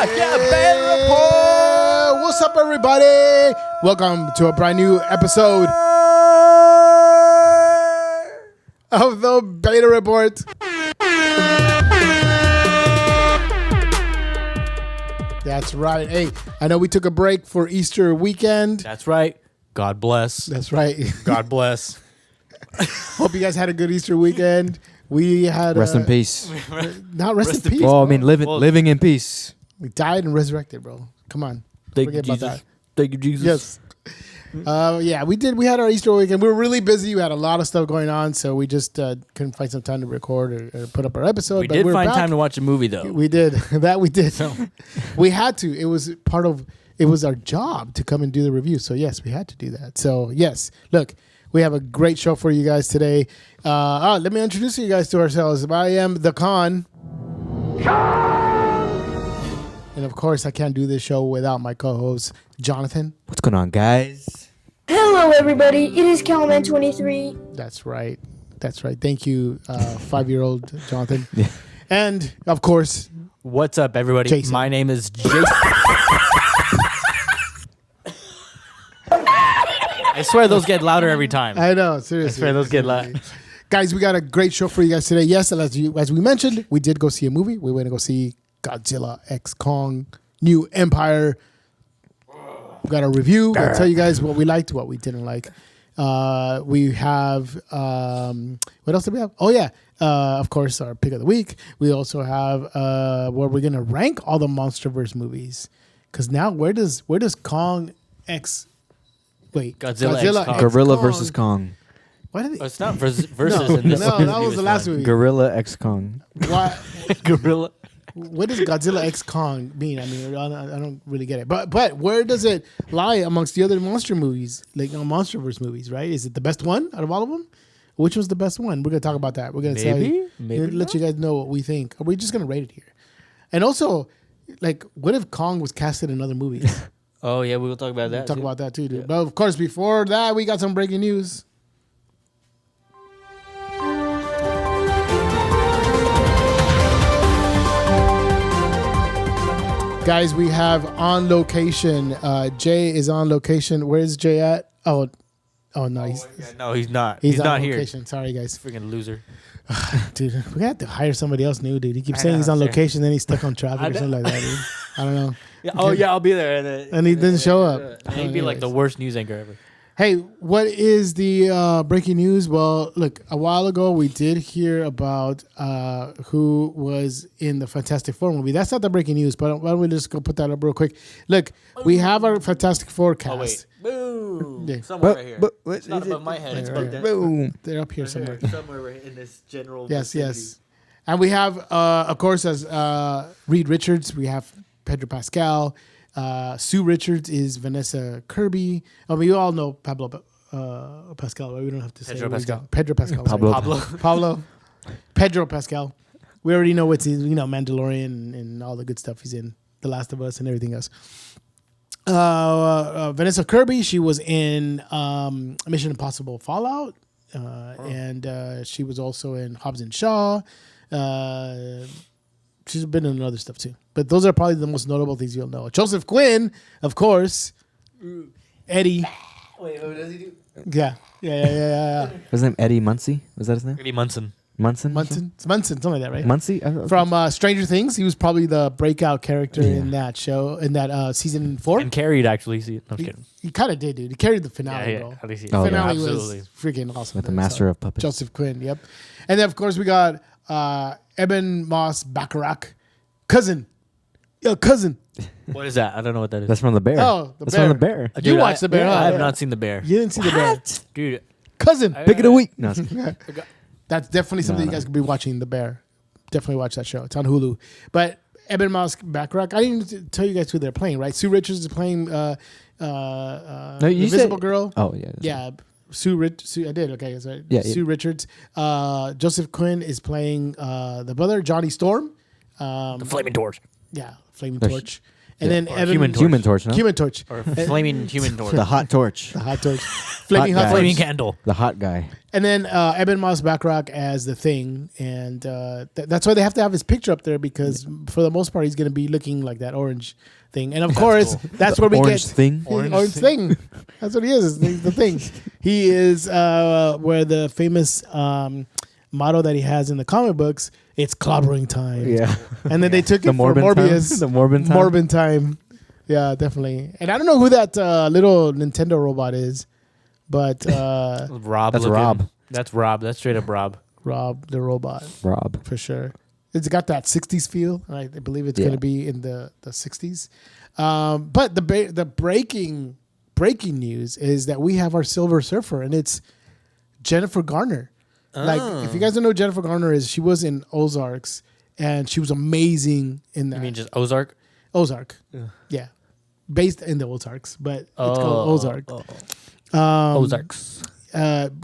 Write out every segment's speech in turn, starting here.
Beta Report. What's up, everybody? Welcome to a brand new episode of the Beta Report. That's right. Hey, I know we took a break for Easter weekend. That's right. God bless. That's right. God bless. Hope you guys had a good Easter weekend. We had Rest in peace. Not rest in peace. Well, I mean, living in peace. We died and resurrected, bro. Come on. Thank Forget you, about Jesus. that. Thank you, Jesus. Yes. Yeah, we did. We had our Easter weekend. We were really busy. We had a lot of stuff going on, so we just couldn't find some time to record or put up our episode. We but did we're find back. time to watch a movie, though. We did. That we did. We had to. It was part of. It was our job to come and do the review. So yes, we had to do that. So yes, look, we have a great show for you guys today. Let me introduce you guys to ourselves. I am the Con. And of course, I can't do this show without my co-host, Jonathan. What's going on, guys? Hello, everybody. It is Calman23. That's right. That's right. Thank you, 5-year-old Jonathan. Yeah. And of course, What's up, everybody? Jason. My name is Jason. I swear those get louder every time. I know, seriously. I swear those get loud. Guys, we got a great show for you guys today. Yes, and as we mentioned, we did go see a movie. We went to go see Godzilla X Kong, New Empire. We got a review. We'll tell you guys what we liked, what we didn't like. We have, what else do we have? Oh, yeah. Of course, our pick of the week. We also have where we're going to rank all the Monsterverse movies. Because now, where does Kong X... Wait. Godzilla X Kong. Gorilla versus Kong. Why did Oh, it's not versus in this No, one. that was the last movie. Gorilla X Kong. Why, Gorilla. what does Godzilla X Kong mean? I mean, I don't really get it. But where does it lie amongst the other monster movies, like Monsterverse movies, right? Is it the best one out of all of them? Which was the best one? We're going to talk about that. We're going to let you guys know what we think. Are we just going to rate it here? And also, like, what if Kong was cast in another movie? Oh, yeah, we will talk about that. We'll talk too. about that too, dude. Yeah. But of course, before that, we got some breaking news. Guys, we have on location. Jay is on location. Where's Jay at? Oh no, he's No, he's not. he's He's on not here. location. Sorry, guys. Freaking loser. Dude, we're gonna have to hire somebody else new, dude. He keeps I saying know, he's on sir. location, then he's stuck on traffic I or know. something like that, dude. I don't know. Yeah, oh, yeah, I'll be there. And he didn't show up. He'd be like the worst news anchor ever. Hey, what is the breaking news? Well, look, a while ago we did hear about who was in the Fantastic Four movie. That's not the breaking news, but why don't we just go put that up real quick? Look, we have our Fantastic Four cast. Oh, wait. Boom. Yeah. Somewhere right here. what It's not is above it? my head. It's Right, above right. that. Boom. They're up here Right somewhere. here, somewhere right in this general Yes, vicinity. yes. And we have, of course, as Reed Richards, we have Pedro Pascal. Sue Richards is Vanessa Kirby. I mean, you all know Pablo Pascal, right? We don't have to say Pedro what he's Pascal. got. Pedro Pascal. Pablo. sorry. Pablo. Pedro Pascal. We already know what's in, Mandalorian and all the good stuff he's in. The Last of Us and everything else. Vanessa Kirby, she was in Mission Impossible Fallout. And she was also in Hobbs and Shaw. She's been in other stuff too. But those are probably the most notable things you'll know. Joseph Quinn, of course. Eddie. Wait, what does he do? Yeah. Was his name Eddie Muncie? Was that his name? Eddie Munson. Munson? Munson, something like that, right? Muncie? From Stranger Things. He was probably the breakout character in that show, in that season 4. And carried, actually. See, no, I'm just kidding. He kind of did, dude. He carried the finale, Yeah, bro. at least he Oh, yeah. Finale absolutely. was freaking awesome. With the dude. master of puppets. Joseph Quinn, yep. And then, of course, we got Eben Moss Bacharach. Cousin. Yo, cousin. What is that? I don't know what that is. That's from The Bear. Oh, The That's Bear. from The Bear. You Dude, watched The Bear, huh? I have Yeah. not seen The Bear. You didn't see The Bear. Dude. Cousin. Pick of the week. No. That's definitely something No. you guys could be watching, The Bear. Definitely watch that show. It's on Hulu. But Eben Moss Bacharach, I didn't tell you guys who they're playing, right? Sue Richards is playing you Invisible said- Girl. Oh, yeah. that's Yeah. Sue, I did. Okay. That's right. Yeah, Sue Richards. Joseph Quinn is playing the brother, Johnny Storm. The Flaming Torch. Yeah, Flaming There's- Torch. And then Or Evan Human Torch. Human Torch, no? Human Torch. Or flaming human torch. The hot torch. The hot torch. Flaming Hot hot guy. torch. Flaming candle. The hot guy. And then Eben Moss Backrack as the Thing, and that's why they have to have his picture up there because for the most part he's going to be looking like that orange thing. And of course, that's where we Orange get thing. orange thing. That's what he is. The Thing. He is where the famous motto that he has in the comic books. It's clobbering time. Yeah. And then they took The it for Morbin time? Morbius. The Morbin time? Morbin time. Yeah, definitely. And I don't know who that little Nintendo robot is, but Rob. That's looking. Rob. That's Rob. That's straight up Rob. Rob the robot Rob. for sure. It's got that 60s feel. I believe it's going to be in the 60s. But the breaking news is that we have our Silver Surfer, and it's Jennifer Garner. Like, if you guys don't know who Jennifer Garner is, she was in Ozarks, and she was amazing in that. You mean just Ozark? Ozark. Yeah. Based in the Ozarks, but it's called Ozark. Ozarks.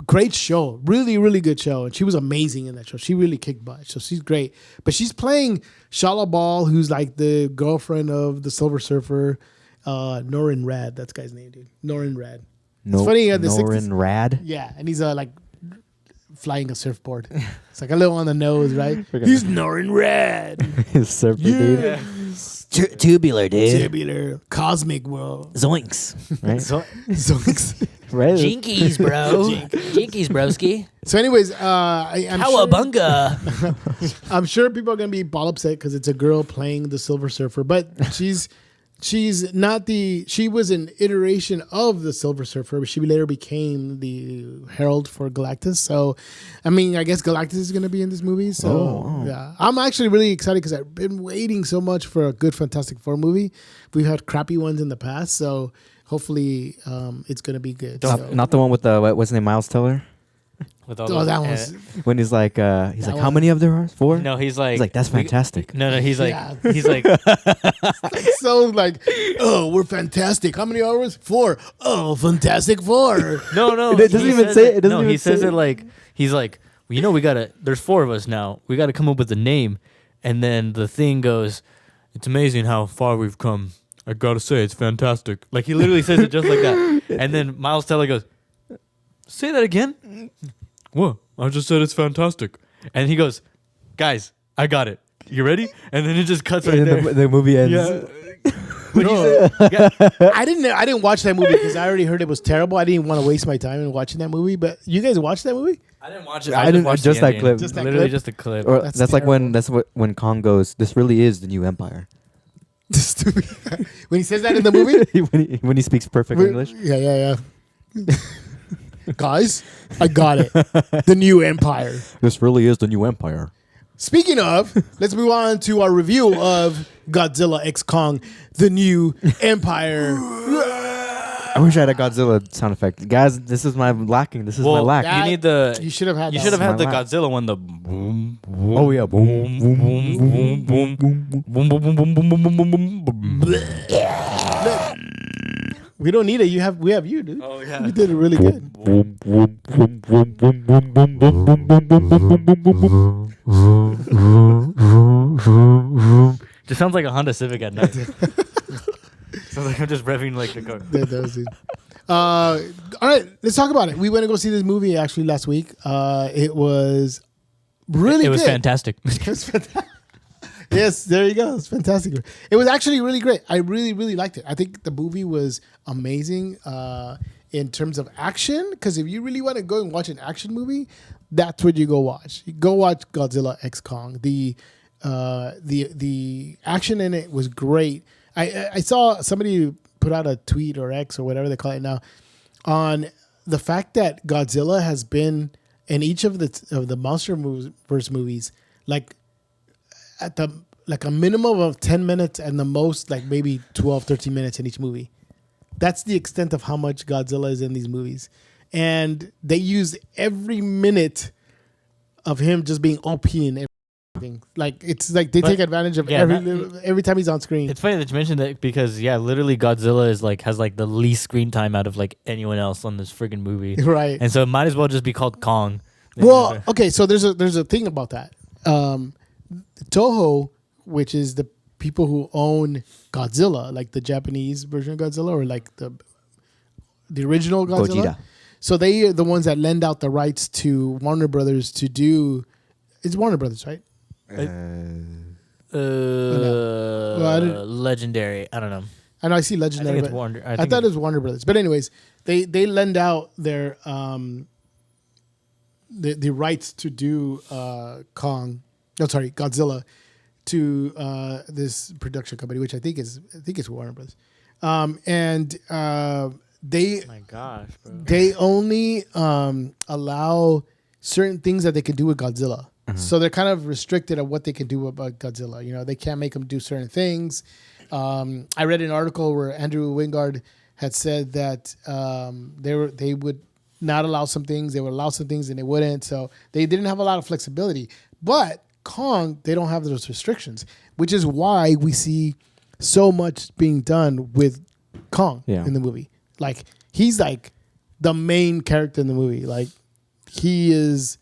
Great show. Really, really good show. And she was amazing in that show. She really kicked butt. So she's great. But she's playing Shala Ball, who's like the girlfriend of the Silver Surfer, Norin Rad. That's the guy's name, dude. Norin Rad. It's funny. The 60s. Norin Rad. Yeah. And he's like flying a surfboard. It's like a little on the nose, right? He's Norin Rad. His surfer dude. Yeah. Tubular, dude. Tubular. Cosmic world. Zoinks. Right? Zoinks. Right? Jinkies, bro. Jinkies, broski. So anyways, I'm sure, Cowabunga. I'm sure people are going to be ball upset because it's a girl playing the Silver Surfer, but she's not she was an iteration of the Silver Surfer, but she later became the Herald for Galactus. So, I mean, I guess Galactus is going to be in this movie. So, yeah, I'm actually really excited because I've been waiting so much for a good Fantastic Four movie. We've had crappy ones in the past, so hopefully it's going to be good. Not the one with the, what's his name, Miles Teller? With all Oh, those- that one's When he's like, how one. many of there are? 4? No, he's like. He's like, that's fantastic. No, he's like. Yeah. He's like. so like, oh, we're fantastic. How many hours? 4. Oh, Fantastic Four. No. It doesn't he even says say it. It doesn't No, even he says say it it. like he's like. Well, you know, we gotta. There's 4 of us now. We gotta come up with a name, and then the Thing goes. It's amazing how far we've come. I gotta say, it's fantastic. Like he literally says it just like that, and then Miles Teller goes, "Say that again." What? I just said it's fantastic, and he goes, "Guys, I got it. You ready?" And then it just cuts right And there. the movie ends. Yeah. But he said- yeah. I didn't watch that movie because I already heard it was terrible. I didn't want to waste my time in watching that movie. But you guys watched that movie? I didn't watch it. I didn't- watched just the that ending. clip. Just that Literally clip? just a clip. Or That's that's like terrible. when Kong goes, this really is the new empire. Stupid. When he says that in the movie, when he speaks perfect English. Yeah. Guys, I got it. The new empire. This really is the new empire. Speaking of, let's move on to our review of Godzilla X Kong, the new empire. I wish I had a Godzilla sound effect. Guys, this is my lacking. This is my lack. that- You need the. You should have had. You that should have one. had the my lap. Godzilla one. The boom, boom, Oh yeah, boom, boom, boom, boom, boom, boom, boom, boom, boom, boom, boom, boom, boom, boom, boom. We don't need it. We have you, dude. Oh yeah. You did it really good. boom, boom, boom, boom, boom, boom, boom, boom, boom, boom, boom, boom, boom, boom, boom. Just sounds like a Honda Civic at night. Sounds like I'm just revving like the car. That does it. All right, let's talk about it. We went to go see this movie actually last week. It was really It was good. fantastic. It was fantastic. Yes, there you go. It's fantastic. It was actually really great. I really, really liked it. I think the movie was amazing in terms of action. Because if you really want to go and watch an action movie, that's what you go watch. You go watch Godzilla X Kong. The action in it was great. I saw somebody put out a tweet or X or whatever they call it now on the fact that Godzilla has been in each of the Monsterverse movies at a minimum of 10 minutes and the most like maybe 12, 13 minutes in each movie. That's the extent of how much Godzilla is in these movies. And they use every minute of him just being OP and everything. Like it's like they take advantage of every time he's on screen. It's funny that you mentioned that because literally Godzilla is has the least screen time out of anyone else on this friggin' movie. Right. And so it might as well just be called Kong. Well, okay, so there's a thing about that. Toho, which is the people who own Godzilla, like the Japanese version of Godzilla, or like the original Godzilla. Gojira. So they are the ones that lend out the rights to Warner Brothers to do. It's Warner Brothers, right? Well, I didn't- Legendary. I don't know. I know I see I Legendary. think it's but Warner. I thought it was Warner Brothers, but anyways, they lend out their the rights to do Godzilla to this production company, which I think is Warner Brothers, and they my gosh, bro. they only allow certain things that they can do with Godzilla. So they're kind of restricted on what they can do about Godzilla. You know, they can't make them do certain things. I read an article where Andrew Wingard had said that they would not allow some things, they would allow some things, and they wouldn't. So they didn't have a lot of flexibility. But Kong, they don't have those restrictions, which is why we see so much being done with Kong in the movie. Like, he's like the main character in the movie. Like, he is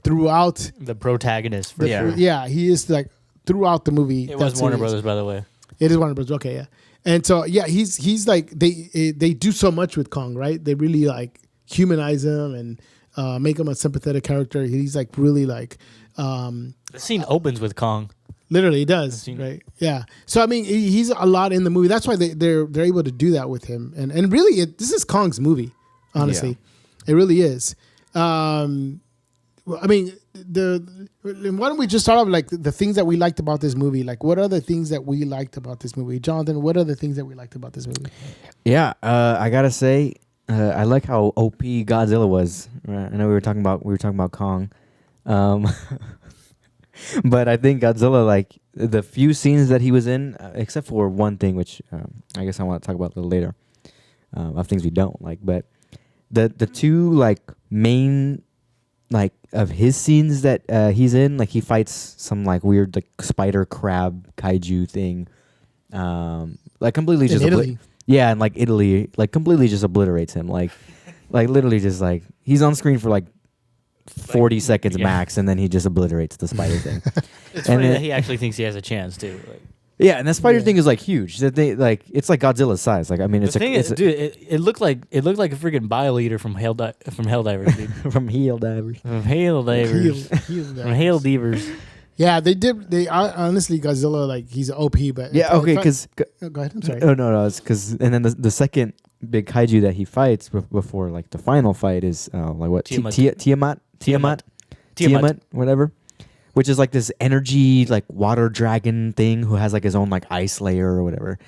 throughout The protagonist. For he is like throughout the movie. It was that's who Warner he is. Brothers, by the way. It is Warner Brothers. Okay, yeah. And so he's like they do so much with Kong, right? They really like humanize him and make him a sympathetic character. He's like really like The scene opens with Kong. literally he does, seen right? Yeah. So I mean, he's a lot in the movie. That's why they're able to do that with him. And really, this is Kong's movie. Honestly, it really is. Well, I mean, why don't we just start off like the things that we liked about this movie? Like, what are the things that we liked about this movie, Jonathan? What are the things that we liked about this movie? Yeah, I gotta say, I like how OP Godzilla was. I know we were talking about Kong, but I think Godzilla, like the few scenes that he was in, except for one thing, which I guess I want to talk about a little later, of things we don't like. But the two like main like of his scenes that he's in, like he fights some like weird like spider crab kaiju thing, like completely just In Italy. yeah, and like Italy, like completely just obliterates him, like literally just like he's on screen for like 40 seconds max, and then he just obliterates the spider thing. It's And funny it- that he actually thinks he has a chance too. Like, Yeah, and that spider thing is like huge. That they like it's like Godzilla's size. Like I mean, the it's a, thing it's is, dude, it looked like a freaking bio eater from Helldivers, dude. from heel divers. From Helldivers. From Hail Divers. Yeah, they did. They honestly, Godzilla, like he's OP, but Yeah, okay, because go ahead. I'm sorry. no, it's because and then the second big kaiju that he fights before like the final fight is like what Tiamat, whatever, which is like this energy like water dragon thing who has like his own like ice layer or whatever.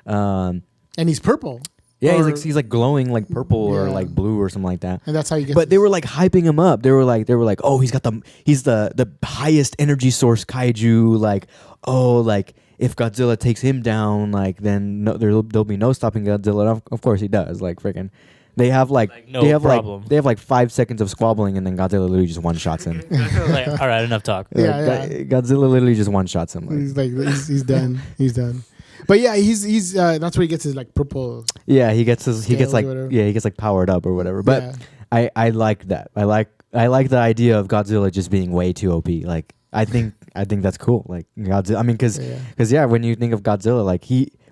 And he's purple. Yeah, Or- he's like glowing like purple or Yeah. like blue or something like that. And that's how you get. But they were like hyping him up. They were like, oh, he's the highest energy source kaiju. Like, oh, like if Godzilla takes him down, like then there'll be no stopping Godzilla. And of course he does. Like freaking, they have no problem. they have like 5 seconds of squabbling, and then Godzilla literally just one shots him. Like, all right, enough talk. Yeah. Godzilla literally just one shots him. he's done. He's done. But yeah, he's that's where he gets his like purple. Yeah, he gets Scales like or whatever. he gets like powered up or whatever. But Yeah. I like that. I like the idea of Godzilla just being way too OP. Like I think that's cool. Like Godzilla. I mean, because when you think of Godzilla, like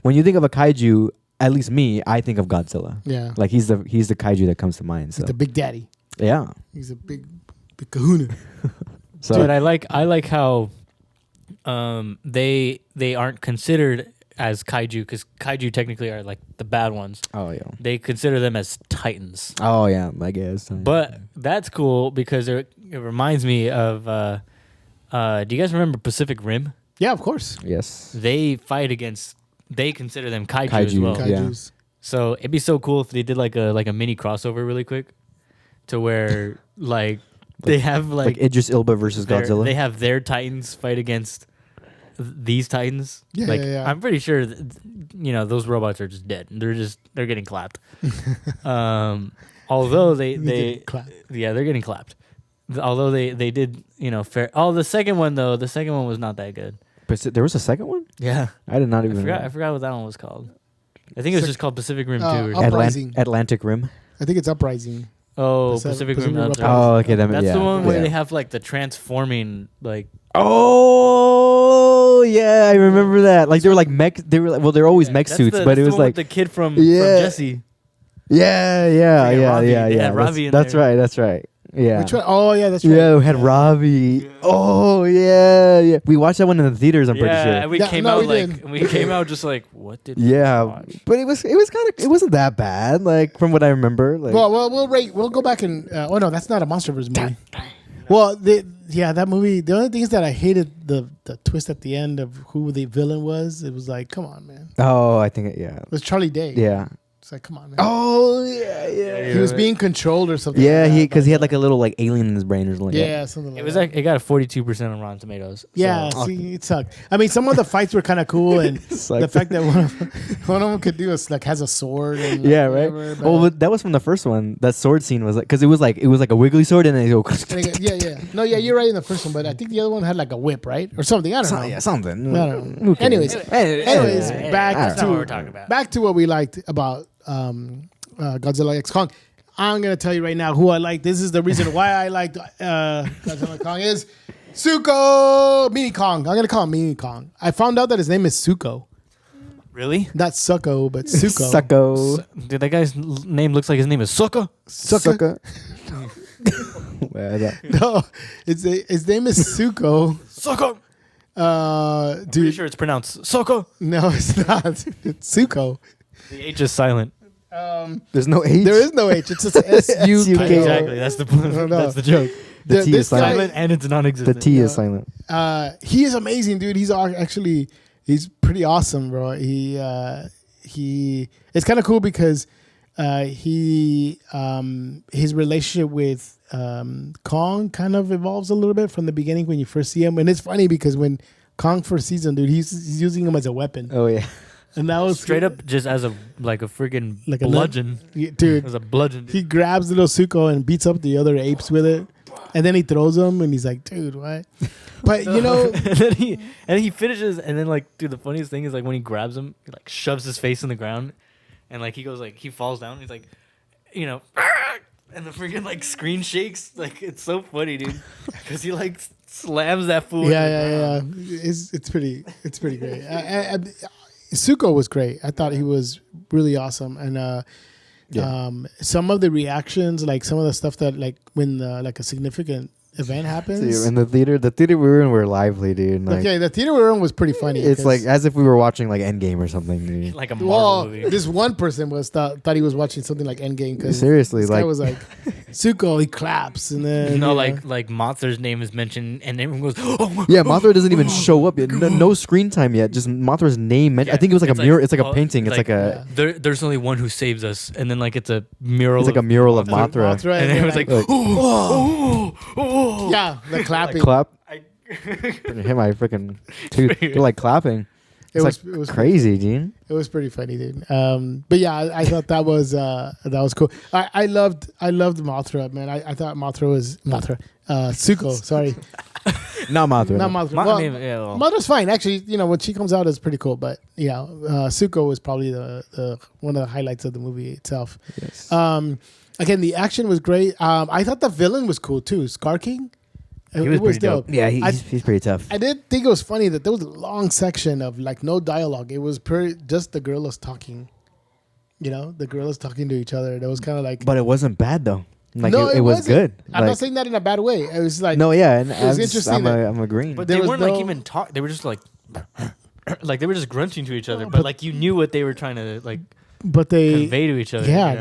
when you think of a kaiju, at least me, I think of Godzilla. Yeah. Like he's the kaiju that comes to mind. So He's the big daddy. yeah. He's a big kahuna. So Dude, I like how they aren't considered as kaiju, because kaiju technically are like the bad ones. oh yeah. They consider them as titans. Oh yeah. I guess. But that's cool because it reminds me of. Do you guys remember Pacific Rim? Yeah, of course. yes. They fight against. They consider them kaiju as Kaiju, well. Yeah. Kaijus. So it'd be so cool if they did like a mini crossover really quick, to where like they have Like Idris Elba versus Godzilla. They have their titans fight against these titans. Yeah, like yeah. I'm pretty sure those robots are just dead. They're getting clapped. Although they get clapped. yeah, they're getting clapped. Although they did fair. Oh, the second one was not that good. But there was a second one. Yeah, I did not even. I forgot what that one was called. I think it was just called Pacific Rim 2 or Up- something. Uprising. Atlantic Rim. I think it's Uprising. Oh, Pacific Pacific Rim. Rim That's, Uprising. Oh, okay. that's yeah, the one where yeah. they have like the transforming like. Oh yeah, I remember that. Like they were like mech. They were like, well, they're always mech That's suits, the, but that's it the was one like with the kid from Yeah. Jesse. yeah, Freaking Robbie. yeah. They had Robbie in That's there. right. That's right. Yeah. Which one? Oh yeah, that's right. Yeah, we had Robbie. Oh yeah. We watched that one in the theaters. I'm pretty sure. and we Yeah, came no, out we like didn't. we came out just like what did we Yeah, watch? but it was kind of it wasn't that bad. Like from what I remember. Like Well, we'll rate. We'll go back and. Oh no, that's not a Monsterverse movie. Well, that movie. The only thing is that I hated the twist at the end of who the villain was. It was like, come on, man. oh, I think yeah. It was Charlie Day. Yeah. It's like, come on, man. Oh yeah. He was being controlled or something. Yeah, like that, because he but- had like a little like alien in his brain or something. Yeah, something like It was that. like it got a 42% on Rotten Tomatoes. Yeah, so- see, it sucked. I mean, some of the fights were kind of cool, and Sucked. the fact that one of them could do is like has a sword. And Yeah, like, right. whatever, Well, but- but that was from the first one. That sword scene was like because it was like a wiggly sword and then it go. yeah. No, yeah, you're right in the first one, but I think the other one had like a whip, right, or something. I don't know. Yeah, something. I don't know. Who cares? Anyways, Hey, back that's to not what we're talking about. back to what we liked about Godzilla X Kong. I'm gonna tell you right now who I like. This is the reason why I liked Godzilla Kong is Suko Mini Kong. I'm gonna call him Mini Kong. I found out that his name is Suko, Really? not Sucko, but Suko. Sucko. Dude, that guy's name looks like his name is Sucker. Sucko. Well, that- No, his name is Suko. Sucker. Dude, Pretty sure it's pronounced Sucker. no, it's not. It's Suko. The H is silent. There's no H. There is no H. It's just S-U-K-O. Exactly. That's the no. that's the joke. The T this is silent. Silent and it's The non-existent. T is silent. He is amazing, dude. He's actually he's pretty awesome, bro. He it's kind of cool because his relationship with Kong kind of evolves a little bit from the beginning when you first see him, and it's funny because when Kong first sees him, dude, he's using him as a weapon, Oh yeah. and that was Straight up, just as a freaking Like a bludgeon. dude. As a bludgeon. He grabs little Suko and beats up the other apes with it, and then he throws them, and he's like, dude, what? But you know, and then he finishes, and then like, dude, the funniest thing is like when he grabs him, he like shoves his face in the ground, and like he goes like he falls down. He's like, you know, and the freaking like screen shakes. Like it's so funny, dude, because he like slams that fool. yeah. It's pretty great. Suko was great. I thought he was really awesome, and some of the reactions, like some of the stuff that like when like a significant event happens. Dude, in the theater we were in were lively, dude. Like, Okay, the theater we were in was pretty funny. it's 'cause- like as if we were watching like Endgame or something. Dude. Like a Marvel well, movie. this one person thought he was watching something like Endgame because Seriously, this guy like- was like Suko, he claps and then You know, you like Mothra's name is mentioned, and everyone goes, "Oh my Yeah, Mothra doesn't even show up yet. No screen time yet. Just Mothra's name. I think it was like a mirror. It's like a painting. It's like a. There's only one who saves us, and then like it's a mural. It's like a mural of Mothra. Mothra, and then, everyone's like, like- oh. yeah, the clapping. Clap. I- Hit my freaking tooth. You're like clapping. It It's was crazy, dude. It was pretty funny, dude. But yeah, I thought that was cool. I loved Mothra, man. I thought Mothra was Suko. Sorry, Not Mothra. not Mothra. My Well, name, yeah, well, Mothra's fine, actually. You know, when she comes out, it's pretty cool. But you know, Suko was probably the one of the highlights of the movie itself. Yes. Again, the action was great. I thought the villain was cool too, Scar King. He was pretty dope. Yeah, I- he's pretty tough. I did think it was funny that there was a long section of like no dialogue. It was just the gorillas talking. You know, the gorillas talking to each other. That was kind of like. But it wasn't bad though. Like No, it was wasn't. good. I'm Like- not saying that in a bad way. It was like No, yeah, and It was I'm interesting that- I'm agreeing. but there they was weren't like no- even talk. They were just like, like they were just grunting to each other, but like you knew what they were trying to like but they convey to each other. yeah you know?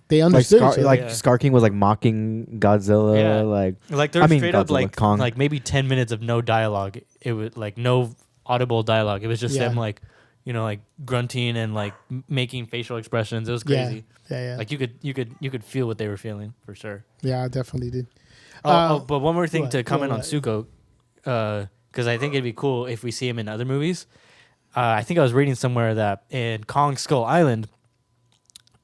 they like understood Scar, each other. like Yeah. Scar King was like mocking Godzilla. Yeah. Like there I was mean, straight up Godzilla, Kong. like maybe 10 minutes of no dialogue. It was like no audible dialogue. It was just Yeah. them like, you know, like grunting and like making facial expressions. It was yeah, crazy. yeah, Like you could feel what they were feeling for sure. yeah, I definitely did. But one more thing what? to comment What? on Suko, because I think it'd be cool if we see him in other movies. I think I was reading somewhere that in Kong Skull Island,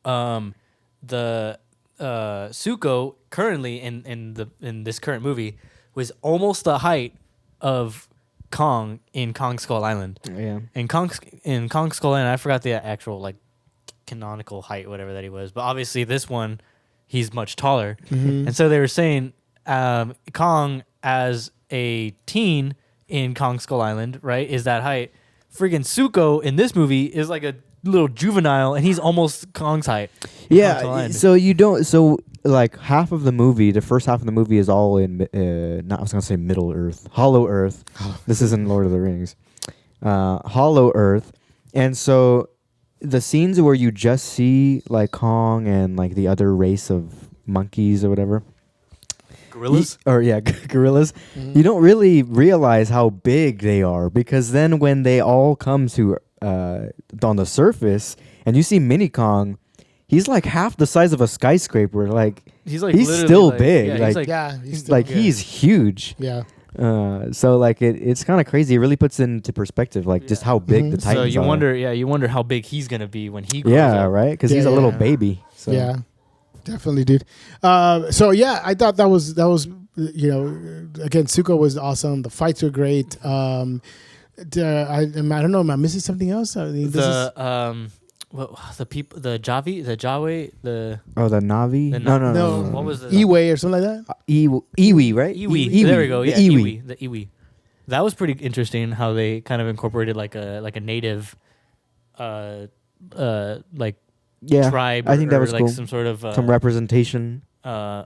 the Suko currently in this current movie was almost the height of Kong in Kong Skull Island. yeah. In Kong Skull Island, I forgot the actual like canonical height, whatever that he was. But obviously, this one, he's much taller. Mm-hmm. And so they were saying Kong as a teen in Kong Skull Island, right, is that height. Friggin' Zuko in this movie is like a little juvenile, and he's almost Kong's height. Kong Skull Yeah. Island. So you don't. So like half of the movie, the first half of the movie is all in. Not I was gonna say Middle Earth, Hollow Earth. This isn't Lord of the Rings. Hollow Earth, and so the scenes where you just see like Kong and like the other race of monkeys or whatever. Gorillas? Gorillas. You don't really realize how big they are because then when they all come to on the surface and you see Mini Kong, he's like half the size of a skyscraper. Like He's like he's literally still like, big. Yeah, like he's like Yeah, he's still, like he's huge. yeah. So like it's kind of crazy. It really puts into perspective like just how big the Mhm. Titans so you are. you wonder how big he's gonna be when he grows Yeah, up. right. Because Yeah, he's a little yeah. baby. So. Yeah, definitely, dude. So yeah, I thought that was again, Zuko was awesome. The fights were great. I don't know. Am I missing something else? I mean, The people, the Javi, the Jawa, the Oh, the Navi? The no, what was it? Eway or something like that. Iwi, right? Iwi. There we go. The Yeah, Iwi. The Iwi. That was pretty interesting how they kind of incorporated like a native, like Yeah, tribe. I think that or was like cool. some sort of Some representation. uh,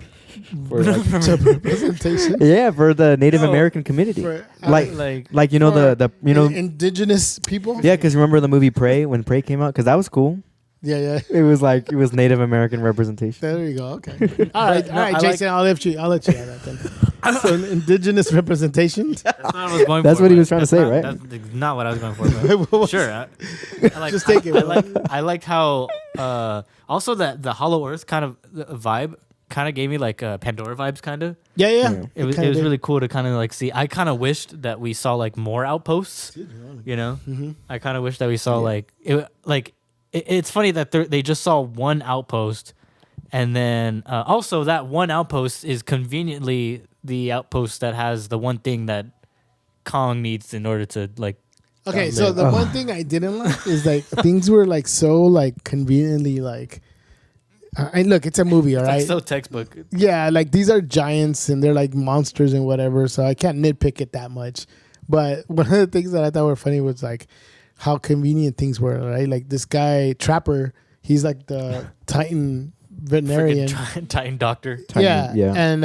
For like, Some representation. yeah, for the Native No, American community. For, Like you know for the you know indigenous people. yeah, because remember the movie Prey when Prey came out because that was cool. Yeah. It was like it was Native American representation. There you go. Okay. All right, no, I like- Jason. I'll let you have that then. So indigenous representation. That's not what I was going That's for, what he but was trying to that's say, not- right? That's not what I was going for. But sure. I like. Just take it. I like how also that the Hollow Earth kind of vibe kind of gave me like Pandora vibes kind of. Yeah. It was kinda did. really cool to kind of like see. I kind of wished that we saw like more outposts. You know, I kind of wish that we saw it's funny that they just saw one outpost, and then also that one outpost is conveniently the outpost that has the one thing that Kong needs in order to like. Okay, live. so the one thing I didn't like is like things were like so like conveniently like. And look, it's a movie, all It's right. like so textbook. Yeah, like these are giants and they're like monsters and whatever, so I can't nitpick it that much. But one of the things that I thought were funny was like how convenient things were, right? Like this guy Trapper, he's like the Titan veterinarian. Freaking Titan Doctor. Yeah, yeah. and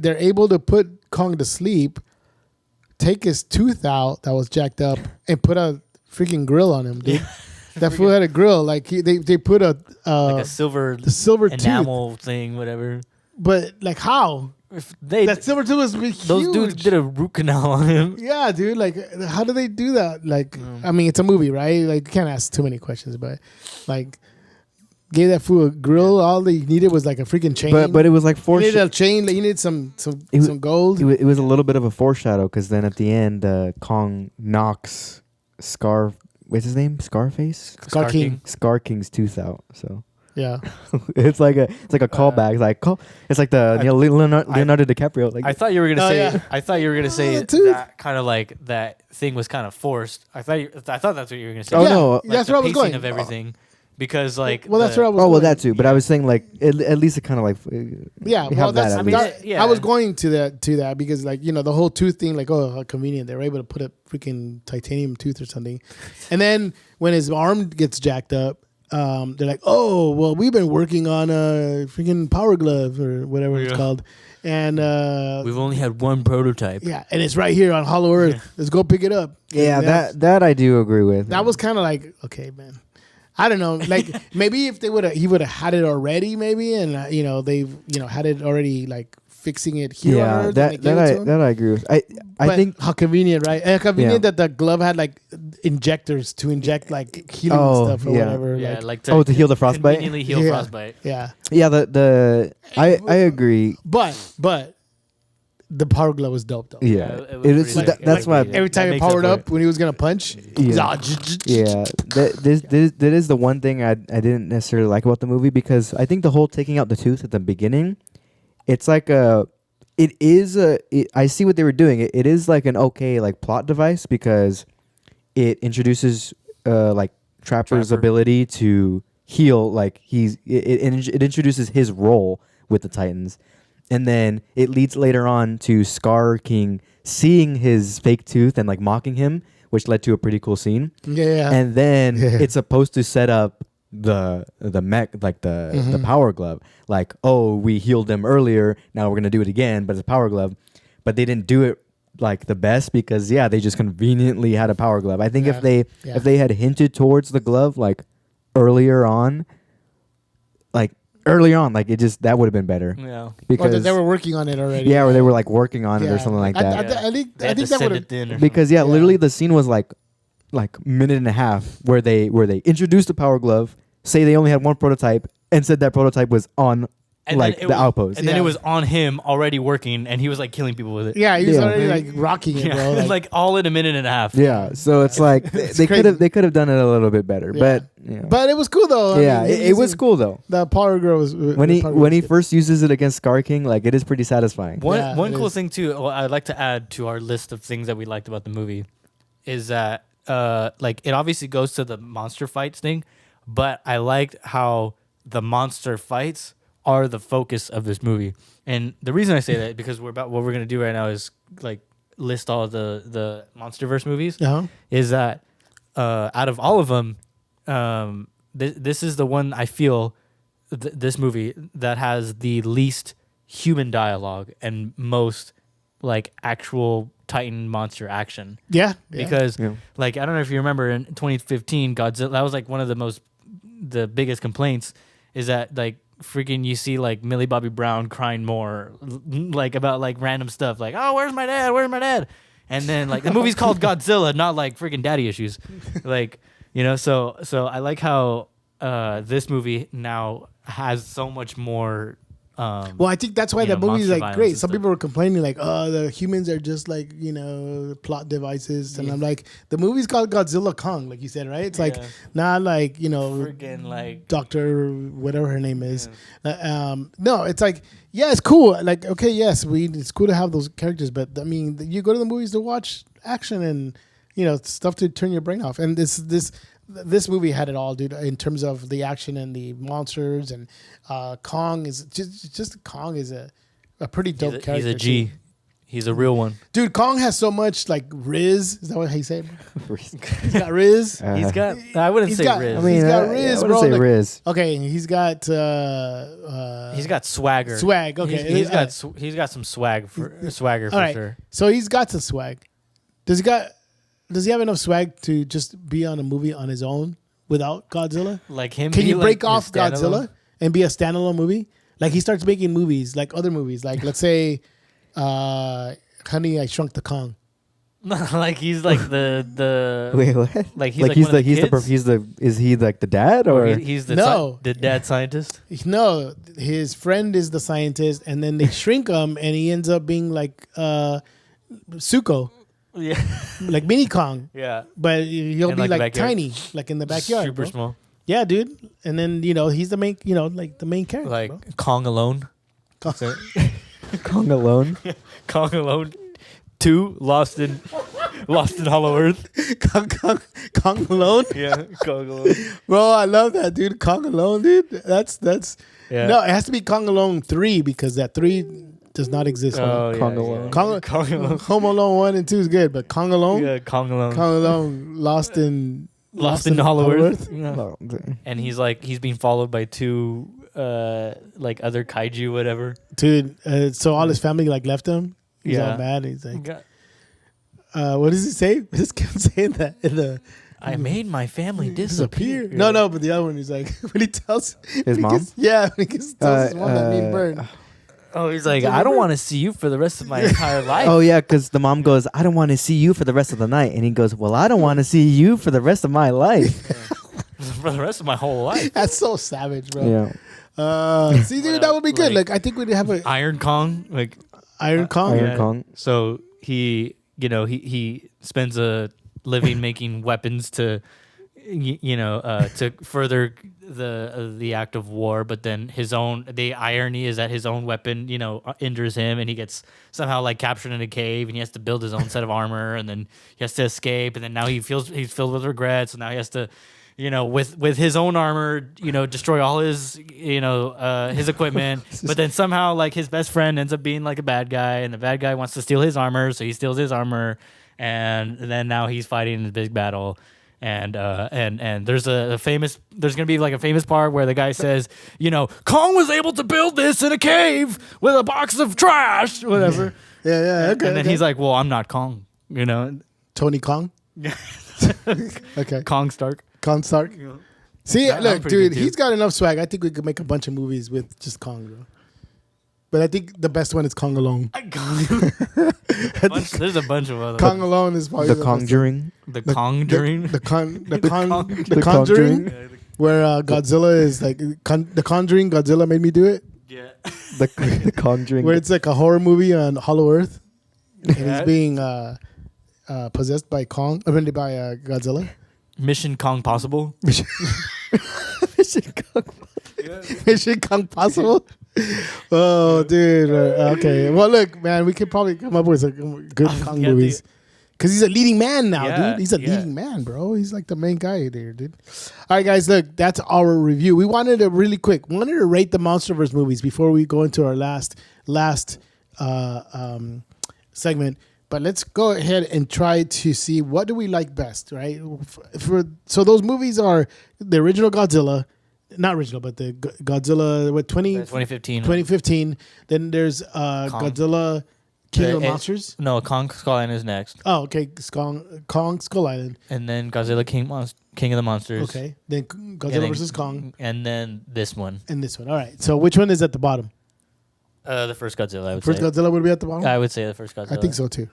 they're able to put Kong to sleep, take his tooth out that was jacked up, and put a freaking grill on him, dude. That fool had a grill. Like they put a Like a silver the silver tooth, enamel thing, whatever. but like how? If they That silver tooth was huge. those dudes did a root canal on him. Yeah, dude. Like, how do they do that? Like, I mean, it's a movie, right? Like, you can't ask too many questions, but like, gave that fool a grill. All they needed was like a freaking chain. But it was like you needed a chain. Like, you needed some gold. It was a little bit of a foreshadow because then at the end, Kong knocks what's his name? Scarface? Scar King. Scar King's tooth out. So Yeah. it's like a callback. It's like the Leonardo DiCaprio. Like I thought you were gonna Oh, say. yeah. I thought you were gonna say the tooth. that kind of like that thing was kind of forced. I thought that's what you were gonna say. Oh, Yeah, no. Like that's the where I was pacing going. of everything, because like Well, that's the- where I was. oh well, going. that too. But I was saying like at least it kind of like Yeah, we well, have that that's. at I mean, least. yeah. I was going to that because like the whole tooth thing, like how convenient they were able to put a freaking titanium tooth or something, and then when his arm gets jacked up, they're like, oh well, we've been working on a freaking power glove or whatever it's Yeah. called, and we've only had one prototype. yeah, and it's right here on Hollow Earth. Let's go pick it up. Yeah, And that I do agree with. that was kind of like okay, man. I don't know. Like maybe if he would have had it already, maybe, and they've had it already, like fixing it here on yeah, Earth. and they gave it to him. that I agree with. I But think how convenient, right? And convenient Yeah. that the glove had like injectors to inject like healing Oh, stuff or yeah. whatever. Yeah, like, like to heal the frostbite. Conveniently heal Yeah. frostbite. yeah. Yeah, I agree. But the power glove was dope though. Yeah, it was it is. pretty That, sick. that's Like, why. Every time That he makes up powered for up when he was gonna punch, Yeah. Yeah, that is the one thing I didn't necessarily like about the movie because I think the whole taking out the tooth at the beginning, it's like I see what they were doing. It is like an okay like plot device because it introduces like Trapper's Trapper. ability to heal. Like it introduces his role with the Titans, and then it leads later on to Scar King seeing his fake tooth and like mocking him, which led to a pretty cool scene. Yeah. And then it's supposed to set up the mech, like the power glove. Like, oh, we healed them earlier, now we're gonna do it again, but it's a power glove. But they didn't do it like the best because they just conveniently had a power glove. I think if they had hinted towards the glove like earlier on, like it just that would have been better. Yeah. Because or they were working on it already. Yeah, or they were like working on it or something like that. I think that would have. Because literally the scene was like minute and a half where they introduced the power glove, say they only had one prototype, and said that prototype was on the outpost. And then it was on him already working, and he was like killing people with it. Yeah, he was already like rocking it, bro. Like all in a minute and a half. Yeah, so it's like they could have done it a little bit better, but but it was cool though. Yeah, it was cool though. The power girl was when he first uses it against Scar King, like it is pretty satisfying. One cool thing too, I'd like to add to our list of things that we liked about the movie, is that like it obviously goes to the monster fights thing, but I liked how the monster fights are the focus of this movie. And the reason I say that because what we're gonna do right now is like list all the Monsterverse movies. Is that out of all of them, this is the one I feel this movie that has the least human dialogue and most like actual Titan monster action. Yeah. Because like I don't know if you remember in 2015 Godzilla, that was like one of the biggest complaints is that like freaking you see like Millie Bobby Brown crying more like about like random stuff like, oh, where's my dad, and then like the movie's called Godzilla, not like freaking daddy issues. Like, so I like how this movie now has so much more well, I think that's why the movie is like great. Some stuff. people were complaining like, oh, the humans are just like, plot devices. And I'm like, the movie's called Godzilla Kong, like you said, right? It's like not like, freaking like Dr. whatever her name is. No, it's like, yeah, it's cool. Like, okay, yes, it's cool to have those characters, but I mean, you go to the movies to watch action and, stuff to turn your brain off. And this movie had it all, dude, in terms of the action and the monsters, and Kong is Kong is a pretty dope character. He's a G. He's a real one. Dude, Kong has so much like Riz. Is that what he said? He's got Riz. He's got. I wouldn't say Riz. I mean, he's got Riz, I bro. Say Riz. Okay, he's got. He's got swagger. Swag. Okay, he's got some swagger for sure. So he's got some swag. Does he have enough swag to just be on a movie on his own without Godzilla? Like him? Can you break off standalone? Godzilla and be a standalone movie? Like he starts making movies, like other movies, like let's say, Honey, I Shrunk the Kong. Like he's like the Wait, what? Like is he like the dad or he's the dad scientist? No, his friend is the scientist, and then they shrink him, and he ends up being like Suko. Yeah, like mini Kong. Yeah, but he'll in be like backyard. tiny, like in the backyard, super bro. small. Yeah, dude. And then he's the main, like the main character, like bro. Kong Alone. Kong Alone? Kong Alone 2, Lost in Hollow Earth. Kong Alone. Yeah, Kong Alone. Bro, I love that, dude. Kong Alone, dude. That's yeah. No, it has to be Kong Alone 3 because that 3 does not exist. Oh, Kong yeah, Alone. yeah. Kong Alone. Home Alone 1 and 2 is good, but Kong Alone. Yeah, Kong Alone. Kong Alone, Lost in Hollow Earth. Yeah. Yeah. And he's being followed by 2 like other kaiju, whatever. Dude, so all his family like left him. He's all mad. He's like, what does he say? He just kept saying that in the. I made my family disappear. No, but the other one, he's like, when he tells his mom? When he tells his mom that me and Bern. Oh, he's like, I don't want to see you for the rest of my entire life. Oh, yeah, because the mom goes, I don't want to see you for the rest of the night. And he goes, well, I don't want to see you for the rest of my life. For the rest of my whole life. That's so savage, bro. Yeah. See, dude, that would be good. Like, I think we'd have a Iron Kong, like Iron Kong. Iron Kong. So he spends a living making weapons to further the act of war, but then the irony is that his own weapon injures him, and he gets somehow like captured in a cave, and he has to build his own set of armor, and then he has to escape, and then now he's filled with regrets, and now he has to with his own armor, destroy all his, his equipment. But then somehow, like, his best friend ends up being like a bad guy, and the bad guy wants to steal his armor, so he steals his armor, and then now he's fighting in a big battle. And there's gonna be like a famous part where the guy says, Kong was able to build this in a cave with a box of trash, whatever. Yeah. Okay. And then he's like, well, I'm not Kong, Tony Kong. Okay. Kong Stark. Kong Stark. See, That- look, pretty dude, good, too. he's got enough swag. I think we could make a bunch of movies with just Kong, bro. But I think the best one is Kong Alone. There's a bunch of other Kong Alone is probably The best Conjuring. The Conjuring. The The Conjuring, where Godzilla is like The Conjuring. Godzilla made me do it. Yeah. The Conjuring. Where it's like a horror movie on Hollow Earth, and Yeah. he's being possessed by Kong. I mean, by Godzilla. Mission Kong Possible. Mission Kong Possible. Oh, dude. Okay. Well, look, man, we could probably come up with some good Kong yeah, movies. Because he's a leading man now, Yeah, dude. He's a yeah. leading man, bro. He's like the main guy there, dude. All right, guys, look, that's our review. We wanted to rate the Monsterverse movies before we go into our last segment. But let's go ahead and try to see what do we like best, right? So those movies are the original Godzilla, not original, but the Godzilla 2015. 2015. Then there's Godzilla King of the Monsters. No, Kong Skull Island is next. Oh, okay. Kong Skull Island. And then Godzilla King of the Monsters. Okay. Then Godzilla versus Kong. And then this one. And this one. All right. So which one is at the bottom? The first Godzilla, I would First say. Godzilla would be at the bottom? I would say the first Godzilla. I think so too.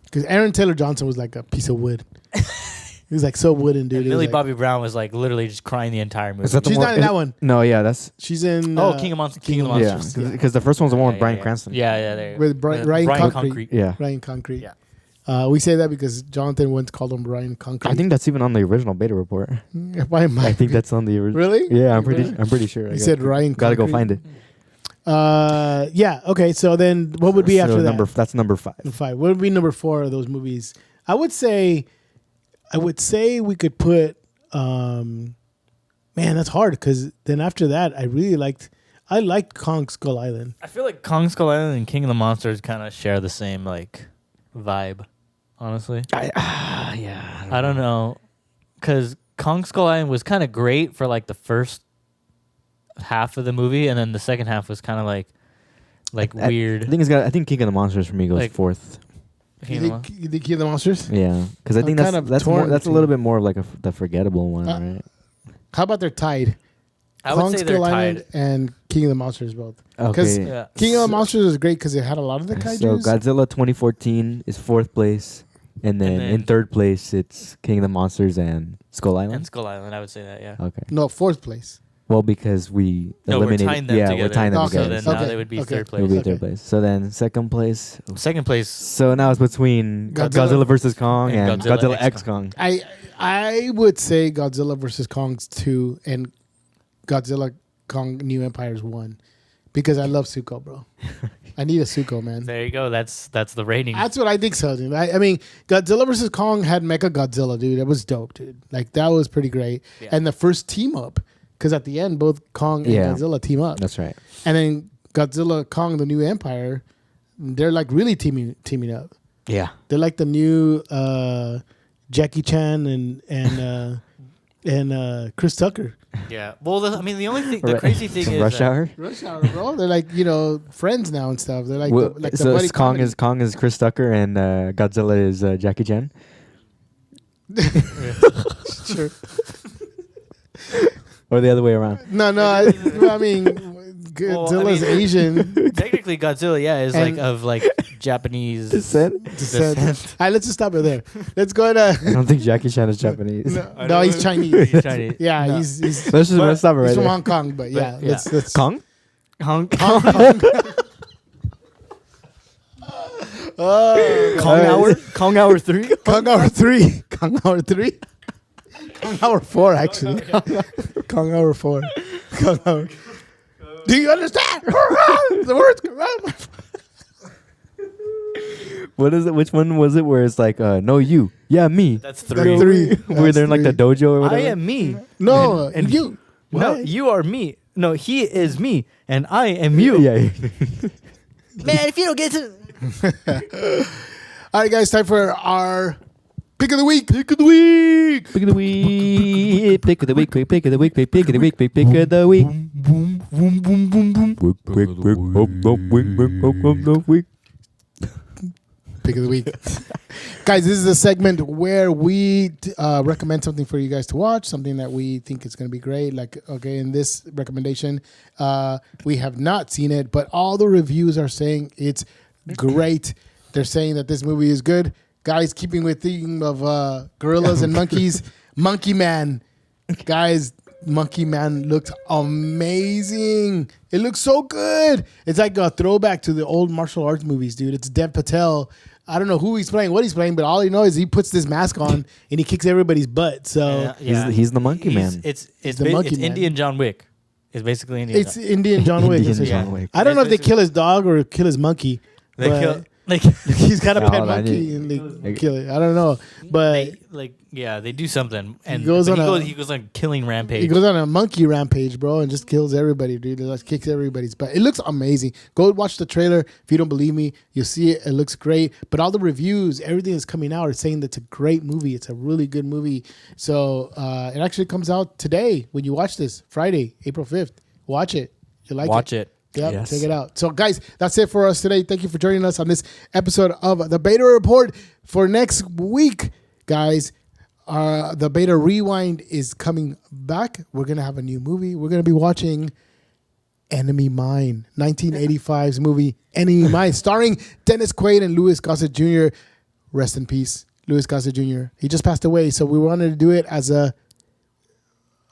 Because Aaron Taylor Johnson was like a piece of wood. He was like so wooden, dude. And It was Millie like- Bobby Brown was like literally just crying the entire movie. Is that the She's one- not in that one. No, yeah, that's She's in King of the yeah. Monsters. Because the first one's the one with Yeah, Bryan yeah. Cranston. Yeah, there. With Ryan Concrete. Yeah. Ryan Concrete. Yeah. We say that because Jonathan once called him Ryan Concrete. I think that's even on the original beta report. Why am I think that's on the original. Really? Yeah, I'm pretty sure. He said Ryan Gotta go Concrete. find it. Yeah. Okay. So then, what would be So after that? That's number 5. 5. What would be number 4 of those movies? I would say we could put. Man, that's hard because then after that, I liked Kong Skull Island. I feel like Kong Skull Island and King of the Monsters kind of share the same like vibe, honestly. I don't know, because Kong Skull Island was kind of great for like the first half of the movie, and then the second half was kind of like weird. I think King of the Monsters for me goes Like- 4th. King of the You think King of the Monsters? Yeah, because I I'm think kind of that's torn a little between- bit more of like the forgettable one, right? How about they're tied? I would Kong say they're Skull Island tied. and King of the Monsters both. Because Okay. Yeah. King of the Monsters is great because it had a lot of the kaijus. So Godzilla 2014 is 4th place, and then in 3rd place it's King of the Monsters and Skull Island. And Skull Island, I would say that, yeah. Okay. No, 4th place. Well, because we No, we're eliminated. tying them together. We're tying them Okay. So together. then now Okay. they would be Okay. third It would place. be 3rd place. So then 2nd place. Second place, So now it's between Godzilla. Godzilla versus Kong And and Godzilla Godzilla X X Kong. I would say Godzilla versus Kong's 2 and Godzilla Kong New Empire's 1 because I love Zuko, bro. I need a Zuko, man. there you go. That's the rating. That's what I think so, dude. I mean, Godzilla versus Kong had Mecha Godzilla, dude. That was dope, dude. Like, that was pretty great. Yeah. And the first team up, because at the end, both Kong and Yeah. Godzilla team up. That's right. And then Godzilla Kong, the New Empire, they're like really teaming up. Yeah. They're like the new Jackie Chan and Chris Tucker. Yeah. Well, the only thing, the crazy thing is Rush that- Hour. Rush Hour, bro. They're like, friends now and stuff. They're like, Well, the so buddy it's Kong comedy. Kong is Chris Tucker and Godzilla is Jackie Chan. Sure. Or the other way around. No, I mean, Godzilla's Asian Technically, Godzilla, yeah, is And- of Japanese Descent? descent. All right, let's just stop it there. Let's go to. I don't think Jackie Chan is Japanese. No, he's Chinese. He's Chinese. Yeah, No. he's Let's stop it right he's from there. Hong Kong, but yeah, yeah. let's Kong? Hong Hong Kong. Kong. Oh, Kong Hour 3. Kong Hour 3. Kong Hour 3. Kong Hour 4, actually. Kong Hour 4. Kong Hour. Do you understand? The words come out. What is it? Which one was it? Where it's like, no, you, yeah, me. That's That's 3. three. Where they're in like the That's dojo or whatever. I am me. No, And you. No, What? you are me. No, he is me, and I am you. Yeah. Man, if you don't get to. All right, guys, time for our pick of the week. Pick of the week. Pick of the week. Pick of the week. Pick of the week. Pick of the week. Pick of the week. Boom, boom, boom, boom, boom. Pick of the week. Guys, this is a segment where we recommend something for you guys to watch, something that we think is going to be great. Like, okay, in this recommendation, we have not seen it, but all the reviews are saying it's great. They're saying that this movie is good. Guys, keeping with the theme of gorillas and monkeys, Monkey Man. Guys, Monkey Man looked amazing. It looks so good. It's like a throwback to the old martial arts movies, dude. It's Dev Patel. I don't know who he's playing, what he's playing, but all you know is he puts this mask on and he kicks everybody's butt. So He's the monkey man. It's the monkey man. Indian John Wick. It's basically Indian. it's Indian John Wick. Indian essentially. John Wick. I don't know if they It's kill his dog or kill his monkey. They but kill like he's got a Oh, pet I monkey knew- and they kill it. I don't know, but they do something, and goes but on he goes on killing rampage. he goes on a monkey rampage, bro, and just kills everybody, dude. It like kicks everybody's butt. It looks amazing. Go watch the trailer. If you don't believe me, you'll see it. It looks great. But all the reviews, everything that's coming out, are saying that it's a great movie. It's a really good movie. So it actually comes out today when you watch this, Friday, April 5th. Watch it. You like Watch it. Yep, Yes. check it out. So, guys, that's it for us today. Thank you for joining us on this episode of the Beta Report. For next week, guys, the Beta Rewind is coming back. We're going to have a new movie. We're going to be watching Enemy Mine, 1985's movie Enemy Mine, starring Dennis Quaid and Louis Gossett Jr. Rest in peace, Louis Gossett Jr. He just passed away, so we wanted to do it as a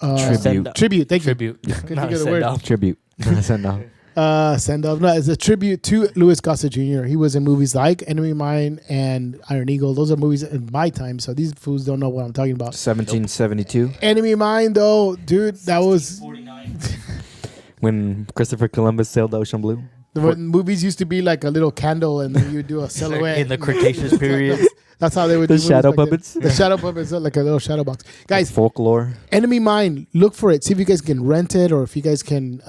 Tribute. tribute. Thank you. Tribute. Couldn't Not think of the send word. off. Tribute. Send off. Send off. No, it's a tribute to Louis Gossett Jr. He was in movies like Enemy Mine and Iron Eagle. Those are movies in my time, so these fools don't know what I'm talking about. 1772. Enemy Mine, though, dude, that was 49. When Christopher Columbus sailed the ocean blue. when movies used to be like a little candle, and then you would do a silhouette In the Cretaceous period. That's how they would The do movies shadow back then. puppets? The shadow puppets, like a little shadow box, guys. Folklore. Enemy Mine, look for it. See if you guys can rent it or if you guys can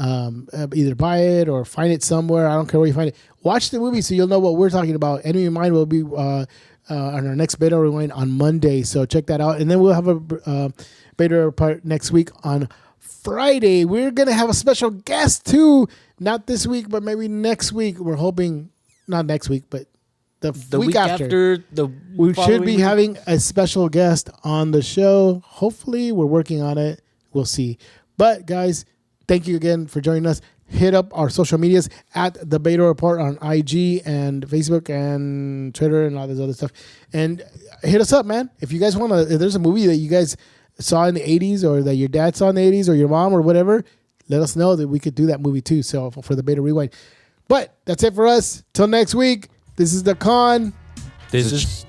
either buy it or find it somewhere. I don't care where you find it. Watch the movie so you'll know what we're talking about. Enemy Mine will be on our next Beta Rewind on Monday, so check that out. And then we'll have a Beta part next week on Friday. We're going to have a special guest too. Not this week, but maybe next week. We're hoping, not next week, but the week after. We should be having a special guest on the show. Hopefully, we're working on it. We'll see. But, guys, thank you again for joining us. Hit up our social medias at the Beta Report on IG and Facebook and Twitter and all this other stuff. And hit us up, man. If you guys want to, if there's a movie that you guys saw in the 80s or that your dad saw in the 80s or your mom or whatever, let us know that we could do that movie too. So, for the Beta Rewind. But that's it for us. Till next week. This is the Con. This is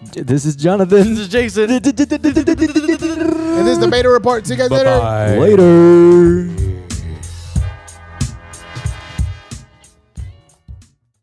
Jonathan. This is Jason. And this is the Beta Report. See you guys later. Bye-bye. Later.